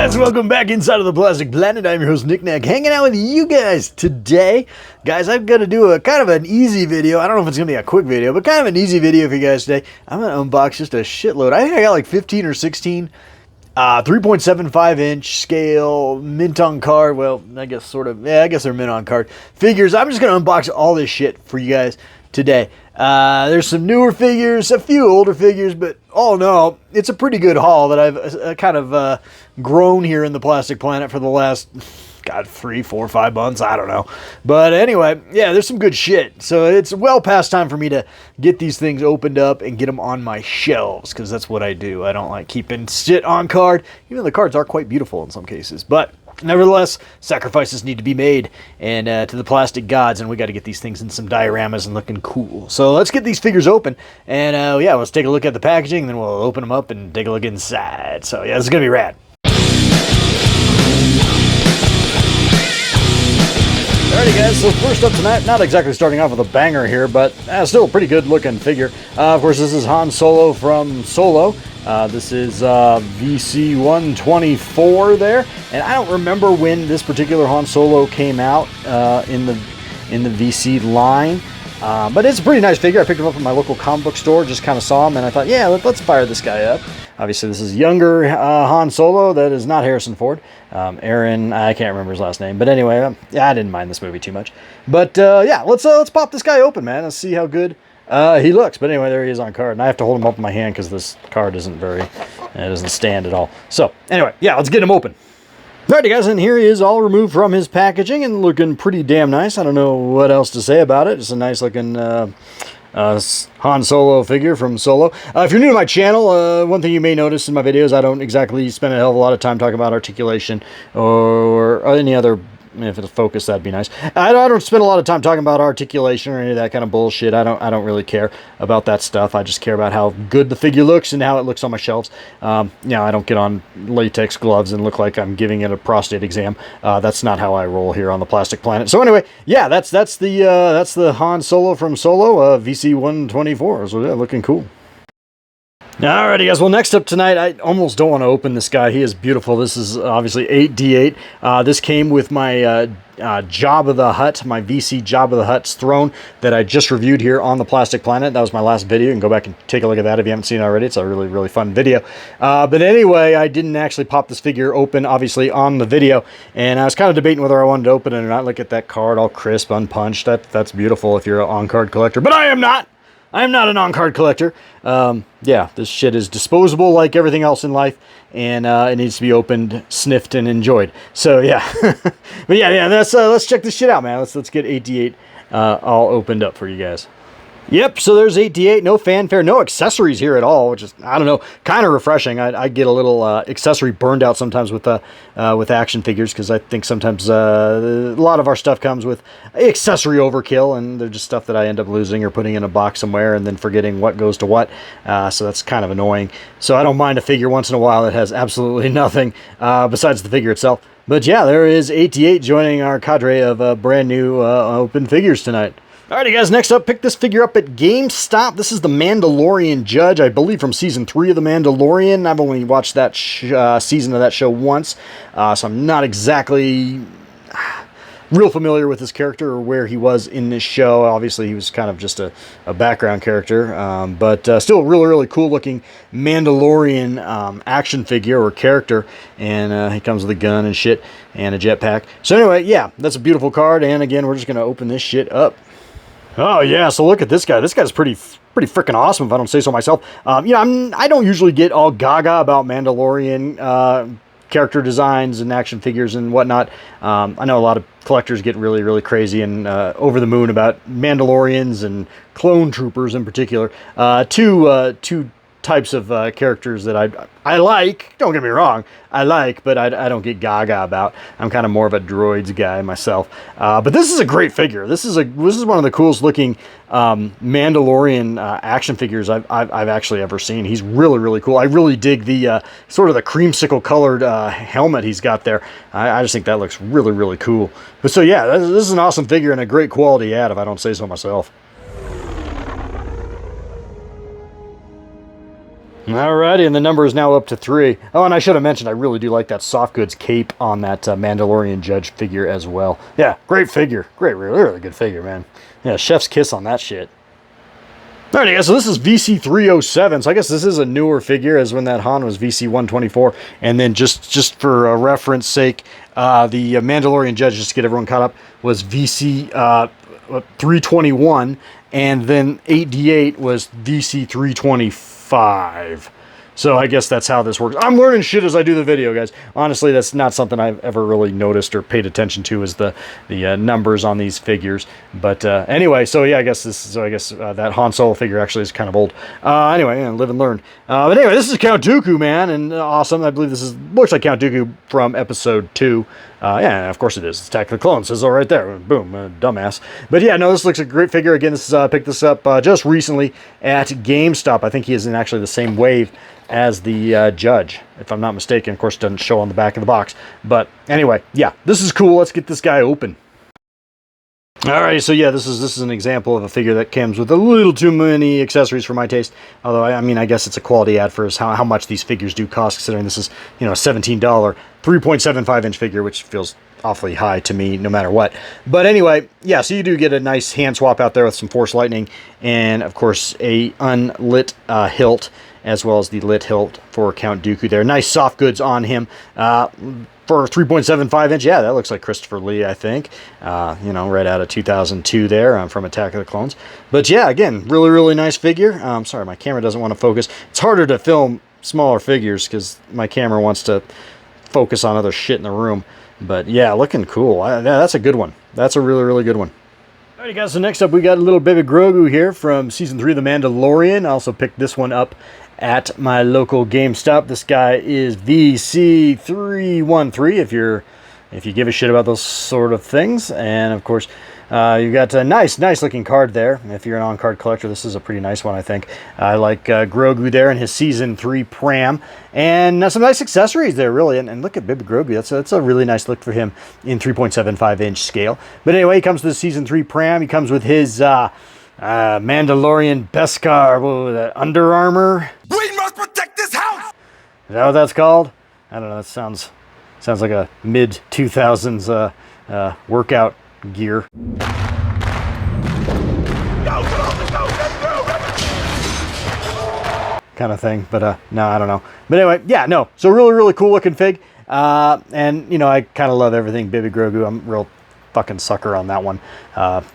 guys, welcome back inside of the Plastic Planet. I'm your host, Nick Nack, hanging out with you guys today. Guys, I'm going to do a kind of an easy video. I don't know if it's going to be a quick video, but kind of an easy video for you guys today. I'm going to unbox just a shitload. I think I got like 15 or 16 3.75 inch scale, mint on card. Well, I guess sort of, yeah, I guess they're mint on card figures. I'm just going to unbox all this shit for you guys today. There's some newer figures, a few older figures, but all in all, it's a pretty good haul that I've kind of grown here in the Plastic Planet for the last, God, 3, 4, 5 months. I don't know. But anyway, yeah, there's some good shit. So it's well past time for me to get these things opened up and get them on my shelves, because that's what I do. I don't like keeping shit on card, even though the cards are quite beautiful in some cases. But nevertheless, sacrifices need to be made and to the plastic gods, and we got to get these things in some dioramas and looking cool. So let's get these figures open, and yeah, let's take a look at the packaging, and then we'll open them up and take a look inside. So yeah, this is going to be rad. Alrighty guys, so first up tonight, not exactly starting off with a banger here, but still a pretty good looking figure. Of course, this is Han Solo from Solo. This is VC-124 there, and I don't remember when this particular Han Solo came out in the VC line, but it's a pretty nice figure. I picked him up at my local comic book store, just kind of saw him, and I thought, yeah, let's fire this guy up. Obviously, this is younger Han Solo. That is not Harrison Ford. Aaron, I can't remember his last name, but anyway, yeah, I didn't mind this movie too much. But yeah, let's pop this guy open, man. Let's see how good he looks. But anyway, there he is on card, and I have to hold him up in my hand because this card isn't it doesn't stand at all. So anyway, yeah, let's get him open. Alrighty guys, and here he is all removed from his packaging and looking pretty damn nice. I don't know what else to say about it. It's a nice looking Han Solo figure from Solo. If you're new to my channel, one thing you may notice in my videos, I don't exactly spend a hell of a lot of time talking about articulation or any other. If it'll focus, that'd be nice. I don't spend a lot of time talking about articulation or any of that kind of bullshit. I don't really care about that stuff. I just care about how good the figure looks and how it looks on my shelves. I don't get on latex gloves and look like I'm giving it a prostate exam. That's not how I roll here on the Plastic Planet. So anyway, yeah, that's the Han Solo from Solo, VC-124. So yeah, looking cool. Alrighty guys, well next up tonight, I almost don't want to open this guy. He is beautiful. This is obviously 8D8. This came with my Jabba the Hutt, my VC Jabba the Hutt's throne that I just reviewed here on the Plastic Planet. That was my last video. You can go back and take a look at that if you haven't seen it already. It's a really, really fun video. But anyway, I didn't actually pop this figure open, obviously, on the video. And I was kind of debating whether I wanted to open it or not. Look at that card, all crisp, unpunched. That's beautiful if you're an on-card collector. But I am not! I am not an on-card collector. Yeah, this shit is disposable like everything else in life, and it needs to be opened, sniffed, and enjoyed. So yeah, but yeah, let's check this shit out, man. Let's get 8D8 all opened up for you guys. Yep, so there's 8D8, no fanfare, no accessories here at all, which is, I don't know, kind of refreshing. I get a little accessory burned out sometimes with action figures, because I think sometimes a lot of our stuff comes with accessory overkill, and they're just stuff that I end up losing or putting in a box somewhere and then forgetting what goes to what, so that's kind of annoying. So I don't mind a figure once in a while that has absolutely nothing besides the figure itself. But yeah, there is 8D8 joining our cadre of brand new open figures tonight. Alrighty guys, next up, picked this figure up at GameStop. This is the Mandalorian Judge, I believe from Season 3 of The Mandalorian. I've only watched that season of that show once, so I'm not exactly real familiar with this character or where he was in this show. Obviously, he was kind of just a background character, but still really, really cool looking Mandalorian action figure or character, and he comes with a gun and shit and a jetpack. So anyway, yeah, that's a beautiful card, and again, we're just going to open this shit up. Oh yeah, so look at this guy. This guy's pretty freaking awesome, if I don't say so myself. I don't usually get all gaga about Mandalorian character designs and action figures and whatnot. I know a lot of collectors get really, really crazy and over the moon about Mandalorians and clone troopers in particular. Two types of characters that I like. Don't get me wrong, I like, but I don't get gaga about. I'm kind of more of a droids guy myself. But this is a great figure. This is one of the coolest looking Mandalorian action figures I've actually ever seen. He's really, really cool. I really dig the sort of the creamsicle colored helmet he's got there. I just think that looks really, really cool. But so yeah, this is an awesome figure and a great quality ad, if I don't say so myself. Alrighty, and the number is now up to 3. Oh, and I should have mentioned, I really do like that soft goods cape on that Mandalorian Judge figure as well. Yeah, great figure. Great, really, really good figure, man. Yeah, chef's kiss on that shit. Alrighty, guys, so this is VC307, so I guess this is a newer figure, as when that Han was VC124, and then just for reference sake, the Mandalorian Judge, just to get everyone caught up, was VC321, and then 8D8 was VC325. So I guess that's how this works. I'm learning shit as I do the video, guys. Honestly, that's not something I've ever really noticed or paid attention to, is the numbers on these figures. But anyway, so yeah, I guess that Han Solo figure actually is kind of old. Anyway, yeah, live and learn. But anyway, this is Count Dooku, man, and awesome. I believe this looks like Count Dooku from Episode 2. Yeah, of course it is. It's Attack of the Clones. It says all right there. Boom, dumbass. But yeah, no, this looks like a great figure. Again, this is picked this up just recently at GameStop. I think he is in actually the same wave as the Judge, if I'm not mistaken. Of course, it doesn't show on the back of the box. But anyway, yeah, this is cool. Let's get this guy open. Alright, so yeah, this is an example of a figure that comes with a little too many accessories for my taste. Although, I mean, I guess it's a quality ad for how much these figures do cost, considering this is, you know, a $17 3.75-inch figure, which feels awfully high to me no matter what. But anyway, yeah, so you do get a nice hand swap out there with some Force Lightning, and of course a unlit hilt, as well as the lit hilt for Count Dooku there. Nice soft goods on him. For 3.75 inch, yeah, that looks like Christopher Lee, I think. You know, right out of 2002 there from Attack of the Clones. But yeah, again, really, really nice figure. Sorry, my camera doesn't want to focus. It's harder to film smaller figures because my camera wants to focus on other shit in the room. But yeah, looking cool. Yeah, that's a good one. That's a really, really good one. Alright guys, so next up we got a little baby Grogu here from Season 3 of The Mandalorian. I also picked this one up at my local GameStop. This guy is VC313 if you give a shit about those sort of things. And of course, you got a nice looking card there. If you're an on-card collector, this is a pretty nice one, I think. I like Grogu there in his Season 3 pram. And some nice accessories there, really. And look at Baby Grogu. That's a really nice look for him in 3.75-inch scale. But anyway, he comes with the Season 3 pram. He comes with his Mandalorian Beskar, that Under Armour. We must protect this house! Is that what that's called? I don't know. That sounds like a mid-2000s workout gear. Kind of thing, but no, I don't know. But anyway, yeah, no. So really cool looking fig. And you know, I kind of love everything Baby Grogu. I'm real fucking sucker on that one.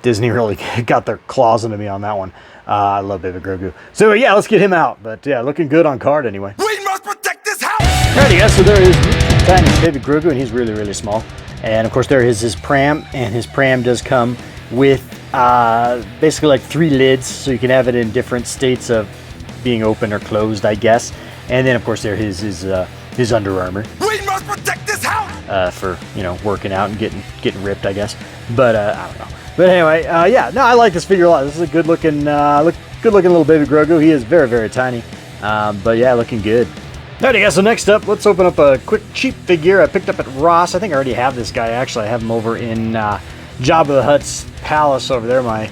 Disney really got their claws into me on that one. I love Baby Grogu. So yeah, let's get him out. But yeah, looking good on card anyway. We must protect this house! Alrighty guys, so there is tiny Baby Grogu, and he's really small. And of course there is his pram, and his pram does come with basically like 3 lids, so you can have it in different states of being open or closed, I guess. And then of course there is his Under Armour. We must protect this house! For, you know, working out and getting ripped, I guess. But I don't know. But anyway, yeah, no, I like this figure a lot. This is a good looking little Baby Grogu. He is very tiny. But yeah, looking good. Alrighty guys, so next up, let's open up a quick cheap figure I picked up at Ross. I think I already have this guy, actually. I have him over in Jabba the Hutt's palace over there, my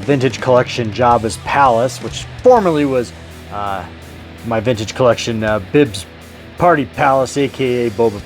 vintage collection Jabba's Palace, which formerly was my vintage collection Bib's Party Palace, aka Boba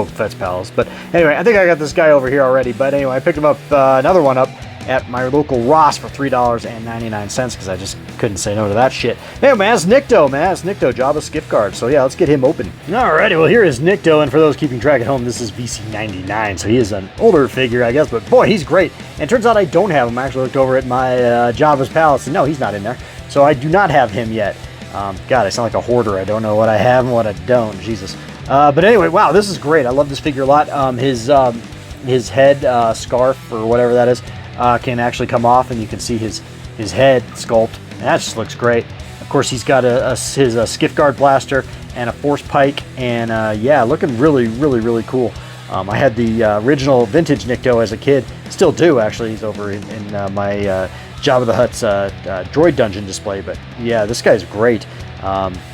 Fett's palace. But anyway, I think I got this guy over here already. But anyway, I picked him up, another one up at my local Ross for $3.99 because I just couldn't say no to that shit. Anyway, man, it's Nikto, Jabba's gift card. So yeah, let's get him open. Alrighty, well here is Nikto, and for those keeping track at home, this is VC99, so he is an older figure, I guess, but boy, he's great. And it turns out I don't have him. I actually looked over at my Jabba's Palace, and no, he's not in there. So I do not have him yet. God, I sound like a hoarder. I don't know what I have and what I don't. Jesus. But anyway, wow, this is great. I love this figure a lot. His head scarf or whatever that is can actually come off, and you can see his head sculpt. And that just looks great. Of course, he's got his skiff guard blaster and a force pike, and yeah, looking really cool. I had the original vintage Nikto as a kid. Still do, actually. He's over in my Jabba the Hutt's droid dungeon display. But yeah, this guy's great.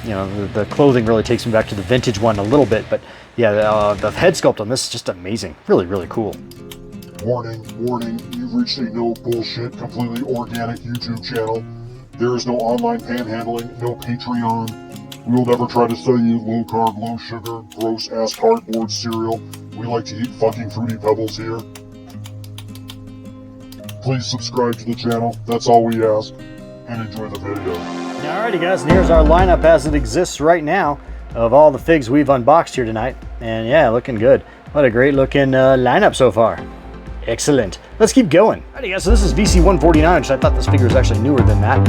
You know, the clothing really takes me back to the vintage one a little bit, but yeah, the head sculpt on this is just amazing. Really cool. Warning, you've reached a no bullshit, completely organic YouTube channel. There is no online panhandling, no Patreon. We will never try to sell you low carb, low sugar, gross ass cardboard cereal. We like to eat fucking Fruity Pebbles here. Please subscribe to the channel, that's all we ask, and enjoy the video. Alrighty guys, and here's our lineup as it exists right now of all the figs we've unboxed here tonight. And yeah, looking good. What a great looking lineup so far. Excellent. Let's keep going. Alrighty guys, so this is VC149, which I thought this figure was actually newer than that.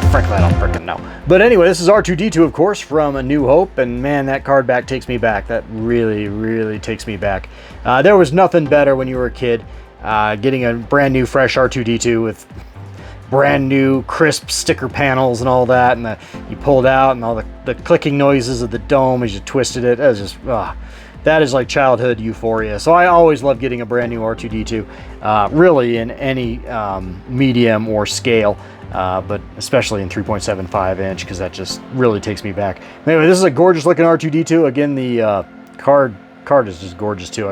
Frankly, I don't freaking know. But anyway, this is R2-D2, of course, from A New Hope, and man, that card back takes me back. That really, really takes me back. There was nothing better when you were a kid, getting a brand new, fresh R2-D2 with brand new, crisp sticker panels and all that, and you pulled out, and all the clicking noises of the dome as you twisted it. That was just, that is like childhood euphoria. So I always love getting a brand new R2-D2, really in any medium or scale, but especially in 3.75 inch, because that just really takes me back. Anyway, this is a gorgeous looking R2-D2. Again, the card is just gorgeous too.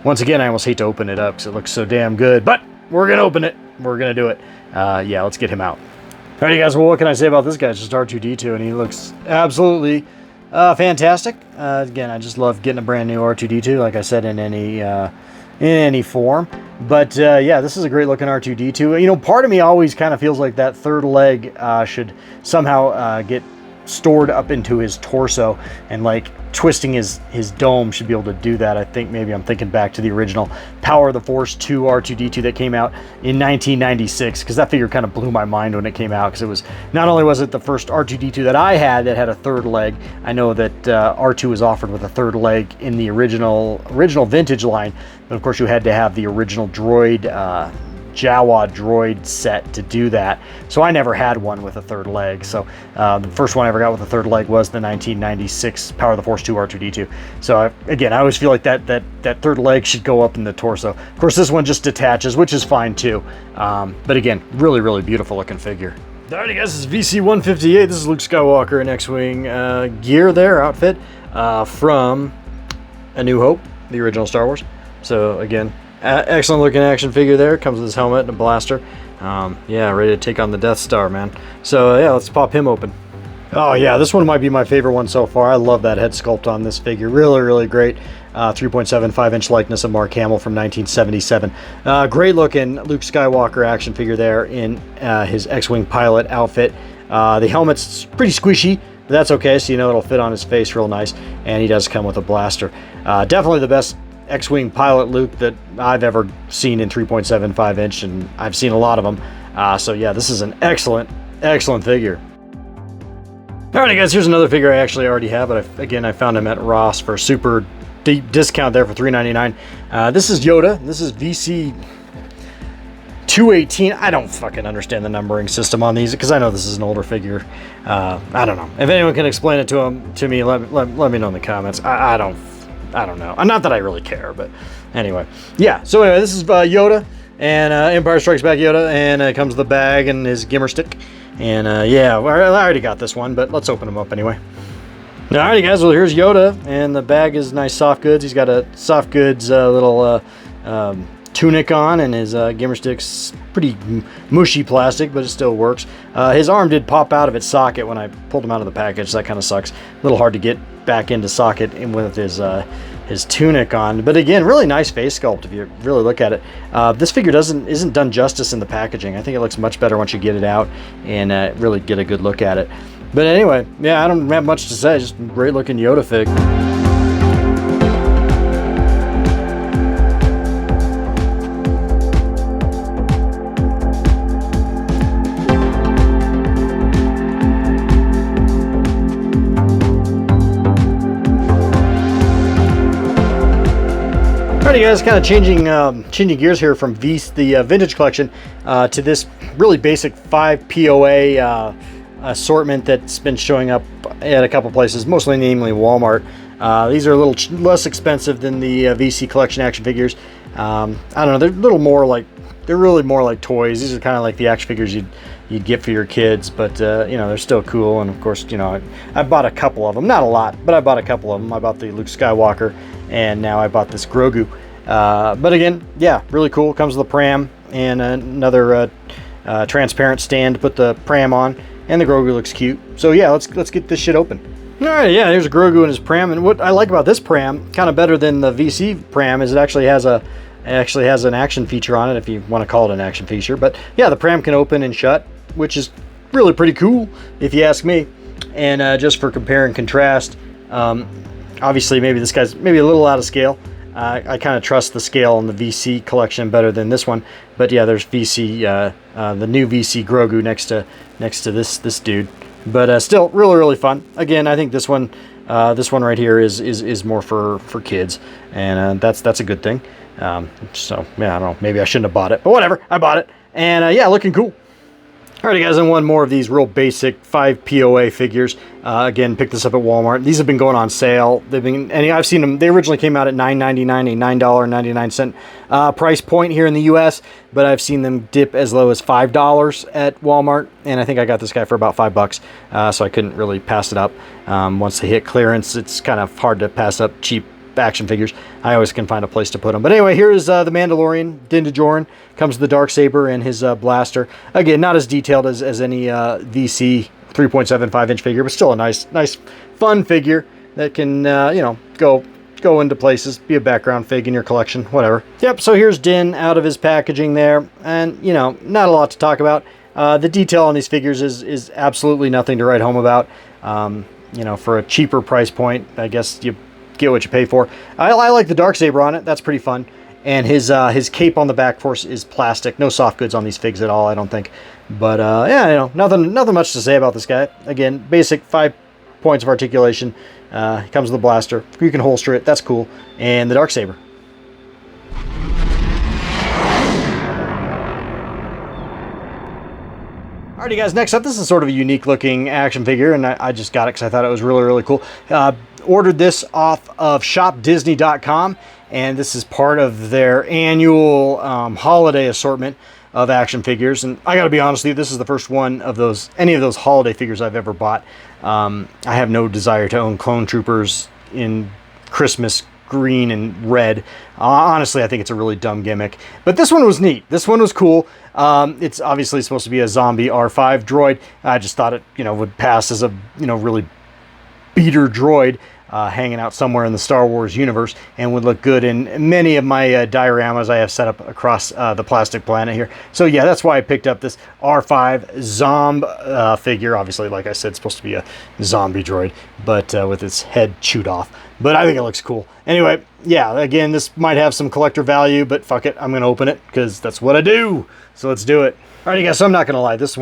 Once again, I almost hate to open it up because it looks so damn good, but we're gonna open it. We're gonna do it. Yeah, let's get him out. Alrighty guys, well, what can I say about this guy? It's just R2-D2, and he looks absolutely fantastic. Again, I just love getting a brand new R2-D2, like I said, in any form. But yeah, this is a great looking R2-D2. You know, part of me always kind of feels like that third leg should somehow get stored up into his torso, and like twisting his dome should be able to do that. I think maybe I'm thinking back to the original Power of the Force 2 R2-D2 that came out in 1996, because that figure kind of blew my mind when it came out, because it was, not only was it the first R2-D2 that I had that had a third leg. I know that R2 was offered with a third leg in the original vintage line, but of course you had to have the original droid Jawa droid set to do that. So I never had one with a third leg. So the first one I ever got with a third leg was the 1996 Power of the Force 2 R2-D2. So again, I always feel like that third leg should go up in the torso. Of course, this one just detaches, which is fine too. But again, really, really beautiful looking figure. Alrighty guys, this is VC158. This is Luke Skywalker in X-Wing gear there, outfit from A New Hope, the original Star Wars. So again, excellent looking action figure there. Comes with his helmet and a blaster. Yeah, ready to take on the Death Star, man. So yeah, let's pop him open. Oh yeah, this one might be my favorite one so far. I love that head sculpt on this figure. Really, really great. 3.75 inch likeness of Mark Hamill from 1977. Great looking Luke Skywalker action figure there in his X-Wing pilot outfit. The helmet's pretty squishy, but that's okay, so you know it'll fit on his face real nice. And he does come with a blaster. Definitely the best X-Wing pilot Luke that I've ever seen in 3.75 inch, and I've seen a lot of them. So yeah, this is an excellent figure. Alright guys, here's another figure I actually already have, but I found him at Ross for a super deep discount there for $3.99. This is Yoda. This is VC 218. I don't fucking understand the numbering system on these, because I know this is an older figure. I don't know. If anyone can explain it to me, let me know in the comments. I don't know. Not that I really care, but anyway. Yeah, so anyway, this is Yoda, and Empire Strikes Back Yoda, and it comes with the bag and his gimmer stick. And yeah, I already got this one, but let's open them up anyway. Alrighty guys, well here's Yoda, and the bag is nice soft goods. He's got a soft goods little tunic on, and his gimmer stick's pretty mushy plastic, but it still works. His arm did pop out of its socket when I pulled him out of the package, so that kind of sucks. A little hard to get back into socket with his tunic on, but again, really nice face sculpt if you really look at it. This figure isn't done justice in the packaging. I think it looks much better once you get it out and really get a good look at it. But anyway, yeah, I don't have much to say. Just great looking Yoda fig. Alrighty guys, kind of changing gears here from the vintage collection to this really basic 5 POA assortment that's been showing up at a couple places, mostly namely Walmart. These are a little less expensive than the VC collection action figures. I don't know, they're a little more like, they're really more like toys. These are kind of like the action figures you'd get for your kids, but you know, they're still cool. And of course, you know, I bought a couple of them, not a lot, but I bought a couple of them. I bought the Luke Skywalker, and now I bought this Grogu. But again, yeah, really cool. Comes with a pram and another transparent stand to put the pram on. and the Grogu looks cute. So yeah, let's get this shit open. All right, yeah, here's a Grogu and his pram, and what I like about this pram, kind of better than the VC pram, is it actually has an action feature on it, if you want to call it an action feature. But yeah, the pram can open and shut, which is really pretty cool, if you ask me. And just for compare and contrast, obviously maybe this guy's maybe a little out of scale. I kind of trust the scale in the VC collection better than this one. But yeah, there's VC, the new VC Grogu next to this dude. But still, really fun. Again, I think this one right here is more for kids, and that's a good thing. So yeah, I don't know. Maybe I shouldn't have bought it, but whatever. I bought it, and yeah, looking cool. Alrighty guys, and one more of these real basic 5 POA figures. Again, picked this up at Walmart. These have been going on sale. And I've seen them. They originally came out at $9.99, a $9.99 price point here in the US, but I've seen them dip as low as $5 at Walmart, and I think I got this guy for about $5, so I couldn't really pass it up. Once they hit clearance, it's kind of hard to pass up cheap action figures. I always can find a place to put them. But anyway, here is the Mandalorian, Din Djarin. Comes with the Darksaber and his blaster. Again, not as detailed as any VC 3.75-inch figure, but still a nice fun figure that can go into places, be a background fig in your collection, whatever. Yep, so here's Din out of his packaging there, and not a lot to talk about. The detail on these figures is absolutely nothing to write home about. For a cheaper price point, I guess you get what you pay for. I like the Darksaber on it. That's pretty fun. And his cape on the back, of course, is plastic. No soft goods on these figs at all, I don't think. But yeah, nothing much to say about this guy. Again, basic 5 points of articulation. He comes with a blaster. You can holster it. That's cool. And the Darksaber. Alrighty guys, next up, this is sort of a unique looking action figure, and I just got it because I thought it was really cool. Ordered this off of shopdisney.com, and this is part of their annual holiday assortment of action figures. And I gotta be honest with you, this is the first one of any of those holiday figures I've ever bought. I have no desire to own Clone Troopers in Christmas green and red. Honestly, I think it's a really dumb gimmick. But this one was neat. This one was cool. It's obviously supposed to be a zombie R5 droid. I just thought it, would pass as a, really beater droid hanging out somewhere in the Star Wars universe, and would look good in many of my dioramas I have set up across the plastic planet here. So yeah, that's why I picked up this R5-ZOMB figure. Obviously, like I said, it's supposed to be a zombie droid, but with its head chewed off. But I think it looks cool. Anyway, yeah, again, this might have some collector value, but fuck it, I'm going to open it because that's what I do. So let's do it. Alright guys, so I'm not going to lie, this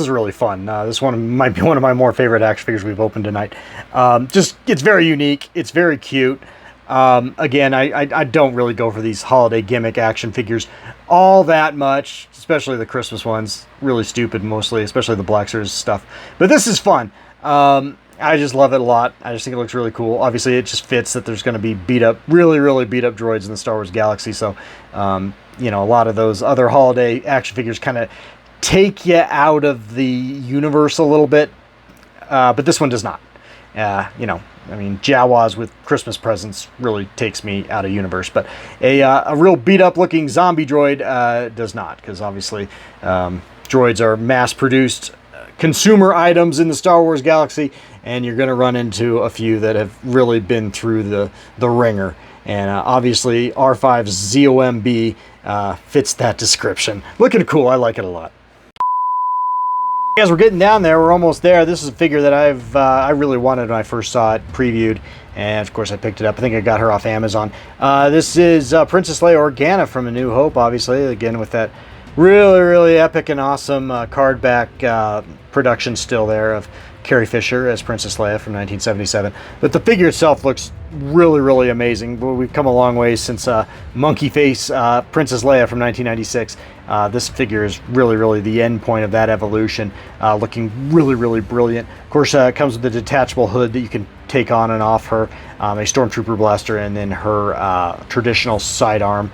is really fun. This one might be one of my more favorite action figures we've opened tonight. It's very unique, it's very cute. Again, I don't really go for these holiday gimmick action figures all that much, especially the Christmas ones. Really stupid mostly, especially the Black Series stuff. But this is fun. I just love it a lot. I just think it looks really cool. Obviously, it just fits that there's going to be really beat up droids in the Star Wars galaxy. So, a lot of those other holiday action figures kind of take you out of the universe a little bit. But this one does not. Jawas with Christmas presents really takes me out of universe. But a real beat up looking zombie droid does not. Because obviously, droids are mass produced consumer items in the Star Wars galaxy, and you're going to run into a few that have really been through the ringer. And obviously R5-ZOMB fits that description. Looking cool. I like it a lot. As we're getting down there, we're almost there. This is a figure that I really wanted when I first saw it previewed, and of course I picked it up. I think I got her off Amazon. This is Princess Leia Organa from A New Hope, obviously, again with that really epic and awesome card back production still there of Carrie Fisher as Princess Leia from 1977. But the figure itself looks really amazing. We've come a long way since Monkey Face Princess Leia from 1996. This figure is really the end point of that evolution, looking really brilliant. Of course, it comes with a detachable hood that you can take on and off her, a Stormtrooper blaster, and then her traditional sidearm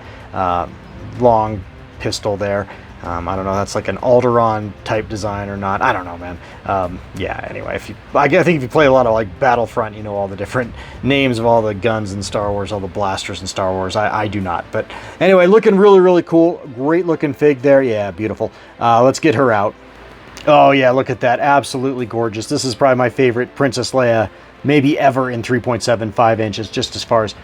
long pistol there. I don't know, that's like an Alderaan type design or not. I don't know, man. Yeah, anyway, I think if you play a lot of like Battlefront, you know all the different names of all the guns in Star Wars, all the blasters in Star Wars. I do not. But anyway, looking really cool. Great looking fig there. Yeah, beautiful. Let's get her out. Oh yeah, look at that. Absolutely gorgeous. This is probably my favorite Princess Leia maybe ever in 3.75 inches, just as far as,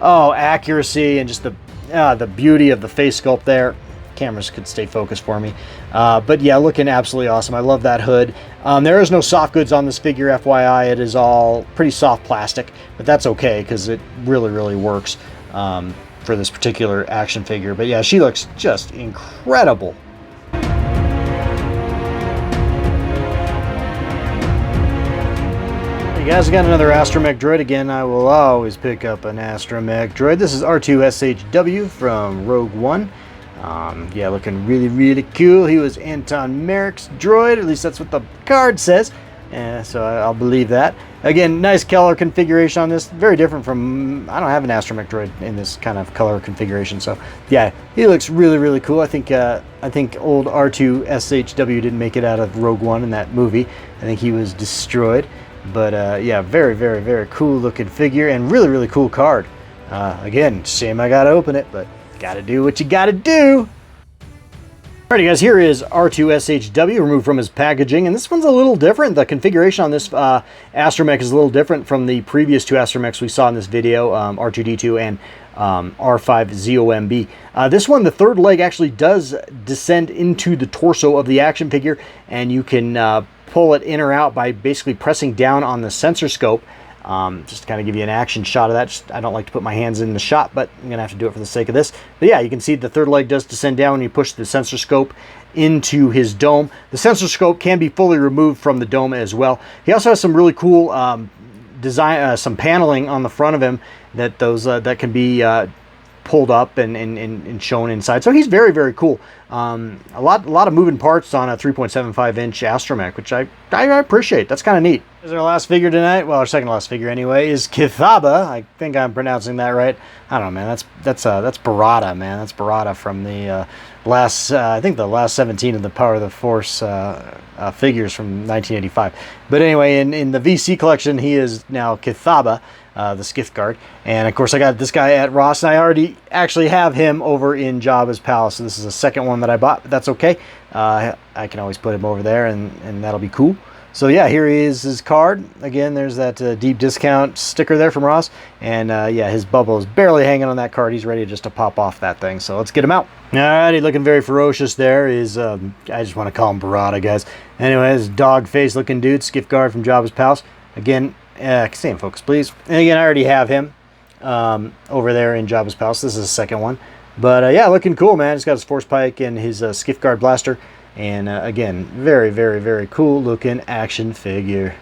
oh, accuracy and just the beauty of the face sculpt there. Cameras could stay focused for me. But yeah, looking absolutely awesome. I love that hood. There is no soft goods on this figure, FYI. It is all pretty soft plastic, but that's okay because it really, really works for this particular action figure. But yeah, she looks just incredible. Hey guys, I got another astromech droid. Again, I will always pick up an astromech droid. This is R5-ZOMB from Rogue One. Yeah, looking really, really cool. He was Anton Merrick's droid, at least that's what the card says. So I'll believe that. Again, nice color configuration on this. Very different from, I don't have an astromech droid in this kind of color configuration. So yeah, he looks really, really cool. I think old R2-SHW didn't make it out of Rogue One in that movie. I think he was destroyed. But yeah, very, very, very cool looking figure and really, really cool card. Again, shame I gotta open it, but gotta do what you gotta do. Alrighty guys, here is R2-SHW removed from his packaging, and this one's a little different. The configuration on this astromech is a little different from the previous two astromechs we saw in this video, R2-D2 and R5-ZOMB. This one, the third leg actually does descend into the torso of the action figure, and you can pull it in or out by basically pressing down on the sensor scope. Just to kind of give you an action shot of that. I don't like to put my hands in the shot, but I'm going to have to do it for the sake of this. But yeah, you can see the third leg does descend down when you push the sensor scope into his dome. The sensor scope can be fully removed from the dome as well. He also has some really cool design, some paneling on the front of him that that can be pulled up and shown inside. So he's very, very cool. A lot of moving parts on a 3.75 inch astromech, which I appreciate. That's kind of neat. This is our last figure tonight. Well, our second last figure anyway is Kithaba. I think I'm pronouncing that right. I don't know, man. That's Barada, man. That's Barada from the last, I think the last 17 of the Power of the Force figures from 1985. But anyway, in the VC collection, he is now Kithaba, the Skith Guard. And of course, I got this guy at Ross, and I already actually have him over in Jabba's Palace. So this is the second one that I bought, but that's okay. I can always put him over there, and that'll be cool. So yeah, here is his card. Again, there's that deep discount sticker there from Ross. And yeah, his bubble is barely hanging on that card. He's ready just to pop off that thing. So let's get him out. Alrighty, looking very ferocious there is, I just want to call him Barada, guys. Anyway, this dog face looking dude, Skith Guard from Jabba's Palace. Again, stay in focus, please. And again, I already have him over there in Jabba's Palace. This is the second one. But yeah, looking cool, man. He's got his Force Pike and his Skith Guard blaster. And again, very, very, very cool looking action figure.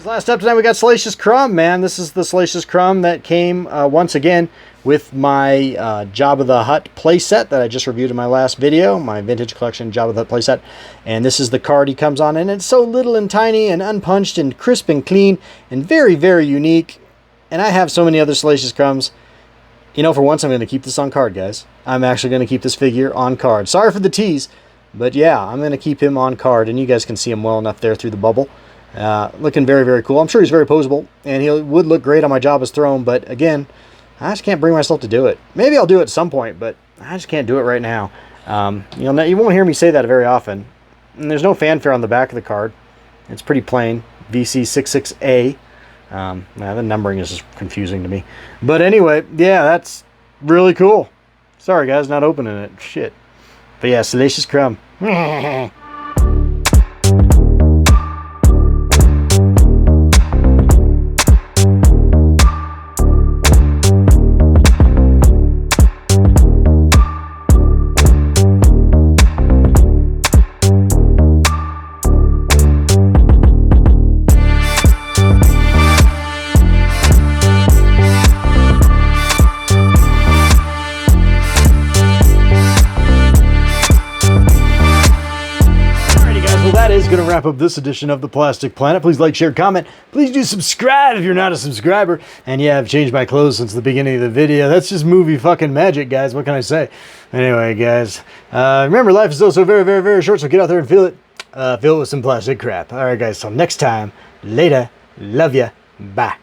Last up tonight, we got Salacious Crumb, man. This is the Salacious Crumb that came once again with my Jabba the Hutt playset that I just reviewed in my last video, my vintage collection Jabba the Hutt playset. And this is the card he comes on, and it's so little and tiny and unpunched and crisp and clean and very, very unique. And I have so many other Salacious Crumbs. You know, for once, I'm going to keep this on card, guys. I'm actually going to keep this figure on card. Sorry for the tease. But yeah, I'm going to keep him on card, and you guys can see him well enough there through the bubble. Looking very, very cool. I'm sure he's very posable, and he would look great on my Jabba's throne, but again, I just can't bring myself to do it. Maybe I'll do it at some point, but I just can't do it right now. You won't hear me say that very often. And there's no fanfare on the back of the card. It's pretty plain. VC66A. The numbering is just confusing to me. But anyway, yeah, that's really cool. Sorry, guys, not opening it. Shit. But yeah, Salacious Crumb. That is going to wrap up this edition of The Plastic Planet. Please like, share, comment. Please do subscribe if you're not a subscriber. And yeah, I've changed my clothes since the beginning of the video. That's just movie fucking magic, guys. What can I say? Anyway, guys, remember, life is also very, very, very short, so get out there and feel it. Fill it with some plastic crap. All right, guys, till next time. Later. Love ya. Bye.